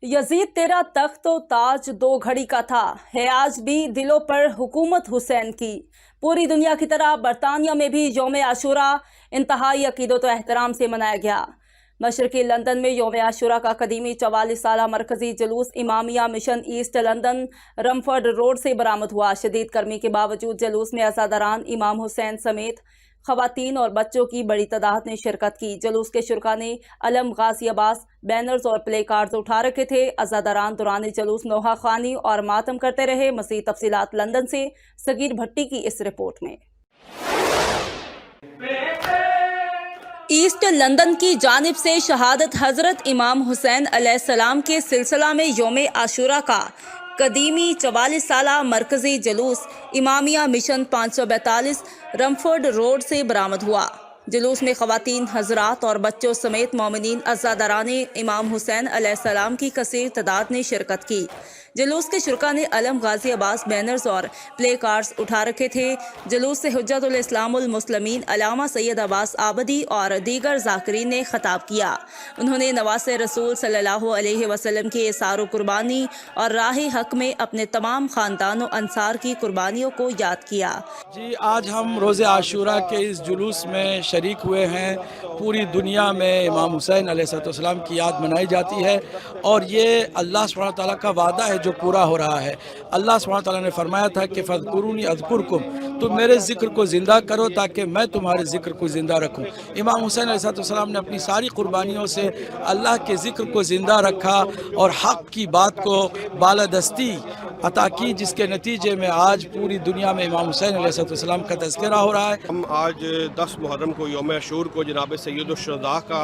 Yazid तेरा तख्त व ताज दो घड़ी का था, है आज भी दिलों पर हुकूमत हुसैन की। पूरी दुनिया की तरह बरतानिया में भी यौम आशूरा इंतहाई अकीदत व एहतराम से मनाया गया। मशरकी लंदन में यौम आशूरा का कदीमी 44 साला मरकजी जुलूस Imamia mission East London Romford road से बरामद हुआ। शदीद गर्मी के बावजूद जुलूस में अज़ादारान इमाम हुसैन समेत खवातीन और बच्चों की बड़ी तादाद ने शिरकत की। जुलूस के शुरका ने अलम गाजी अब्बास बैनर्स और प्ले कार्ड्स उठा रखे थे। अज़ादारान दौरान जुलूस नोहा खानी और मातम करते रहे। मज़ीद तफसीलात लंदन से सगीर भट्टी की इस रिपोर्ट में। ईस्ट लंदन की जानिब से शहादत हजरत इमाम हुसैन अलैहिस्सलाम के सिलसिला में यौम आशूरा का कदीमी 44 साला मरकजी जुलूस इमामिया मिशन 542 रमफर्ड रोड से बरामद हुआ। जुलूस में खवातीन हजरात और बच्चों समेत मोमिनीन अज़ादारान इमाम हुसैन अलैहिस्सलाम की कसीर तादाद ने शिरकत की। जुलूस के शुरका ने अलम गाजी अब्बास बैनर्स और प्ले कार्ड्स उठा रखे थे। जुलूस से हुज्जतुल इस्लामुल मुस्लिमीन अल्लामा सैयद अब्बास आबदी और दीगर ज़ाकिरीन ने खिताब किया। उन्होंने नवासे रसूल सल्लल्लाहु अलैहि वसल्लम की इसार कुर्बानी और राह हक में अपने तमाम ख़ानदान व अंसार की कुर्बानियों को याद किया। जी, आज हम रोज़े आशूरा के इस जुलूस में शरीक हुए हैं। पूरी दुनिया में इमाम हुसैन अलैहिस्सलाम की याद मनाई जाती है और ये अल्लाह सुब्हानहू तआला का वादा है जो पूरा हो रहा है। अल्लाह सुब्हानहू तआला ने फरमाया था कि फ़ज़कुरूनी अज़कुरकुम, तुम मेरे ज़िक्र को ज़िंदा करो ताकि मैं तुम्हारे ज़िक्र को ज़िंदा रखूं। इमाम हुसैन अलैहिस्सलाम ने अपनी सारी कुर्बानियों से अल्लाह के ज़िक्र को ज़िंदा रखा और हक़ की बात को बालादस्ती अता की, जिसके नतीजे में आज पूरी दुनिया में इमाम हुसैन अलैहिस्सलाम का तज़किरा हो रहा है। हम आज 10 मुहर्रम को यौम आशूर को जनाब सैयदुश्शुहदा का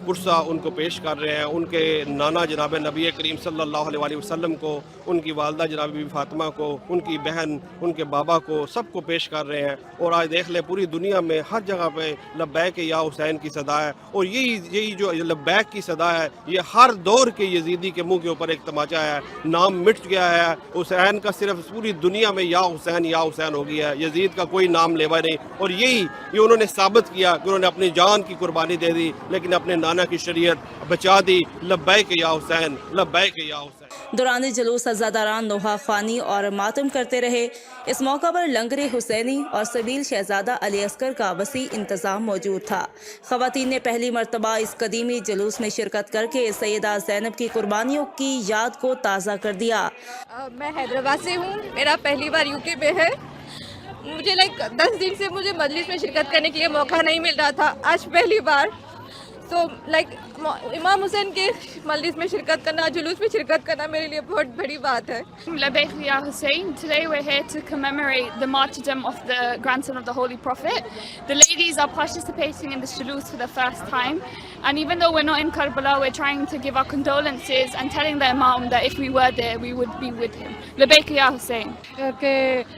पुरसा उनको पेश कर रहे हैं। उनके नाना जनाब नबी करीम सल्लल्लाहु अलैहि वसल्लम को, उनकी वालदा जनाब बीबी फातिमा को, उनकी बहन, उनके बाबा को, सबको पेश कर रहे हैं। और आज देख ले पूरी दुनिया में हर जगह पे लब्बैक या हुसैन की सदा है। और यही जो लब्बैक की सदा है, ये हर दौर के यजीदी के मुंह के ऊपर एक तमाचा है। नाम मिट गया है हुसैन का, सिर्फ पूरी दुनिया में या हुसैन हो गया है। यजीद का कोई नाम लेवा नहीं। और ये उन्होंने साबित किया कि उन्होंने अपनी जान की कुर्बानी दे दी, लेकिन अपने नाना की शरीयत बचा दी। लब्बैक या हुसैन, लब्बैक या हुसैन। दौरान जुलूस अज़ादारान नोहा खानी और मातम करते रहे। इस मौका पर लंगरे हुसैनी और सबील शहजादा अली असगर का वसी इंतज़ाम मौजूद था। ख़वातीन ने पहली मरतबा इस कदीमी जुलूस में शिरकत करके सैयदा ज़ैनब की कुर्बानियों की याद को ताज़ा कर दिया। मैं हैदराबाद से हूँ, मेरा पहली बार यूके में है। मुझे 10 दिन से मुझे मजलिस में शिरकत करने के लिए मौका नहीं मिल रहा था, आज पहली बार। इमाम हुसैन के मजलिस में शिरकत करना, जुलूस में शिरकत करना मेरे लिए बहुत बड़ी बात है। Labbaik Ya Hussein. Today we're here to commemorate the martyrdom of the grandson of the Holy Prophet. The ladies are participating in this juloos for the first time, and even though we're not in Karbala, we're trying to give our condolences and telling the Imam that if we were there, we would be with him. Labbaik Ya Hussein. कि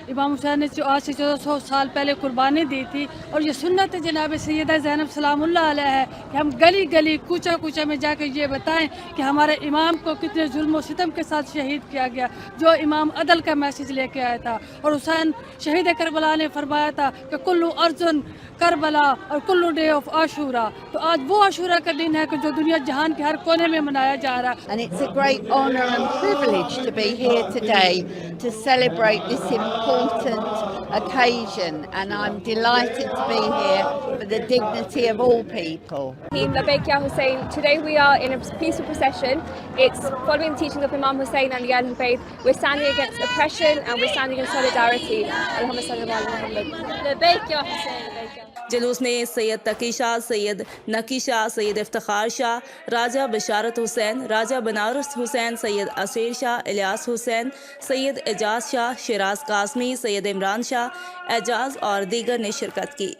इमाम हुसैन ने आज से 1400 साल पहले कुर्बानी दी थी और ये सुन्नत जनाब सैयदा ज़ैनब सलामुल्लाह अलैहा है कि हम गली गली कूचा कूचा में जाकर ये बताएं कि हमारे इमाम को कितने जुल्म और सितम के साथ शहीद किया गया, जो इमाम अदल का मैसेज लेके आया था। और हुसैन शहीद करबला ने फरमाया था कि कुल्लु अर्जुन करबला और कुल्लु डे ऑफ आशूरा। तो आज वो आशूरा का दिन है कि जो दुनिया जहान के हर कोने में मनाया जा रहा है। And it's a great honour and privilege to be here today to celebrate this important occasion, and I'm delighted to be here for the dignity of all people. Labbaik Ya Hussein. Today we are in a peaceful procession. It's following the teachings of Imam Hussein and the Ahlul Bayt. We're standing against oppression and we're standing in solidarity. Allahumma salli ala Muhammad. Labbaik Ya Hussein. Labbaik Ya. जुलूस में सैयद तकीशा, सैयद नकीशा, सैयद इफ्तिखार शाह, राजा बशारत हुसैन, राजा Banaras Hussain, Syed Asir Shah, Ilyas Hussain, Syed Ejaz Shah, Siraj Qasmi, Syed Imran Shah, Ejaz और दीगर ने शिरकत की।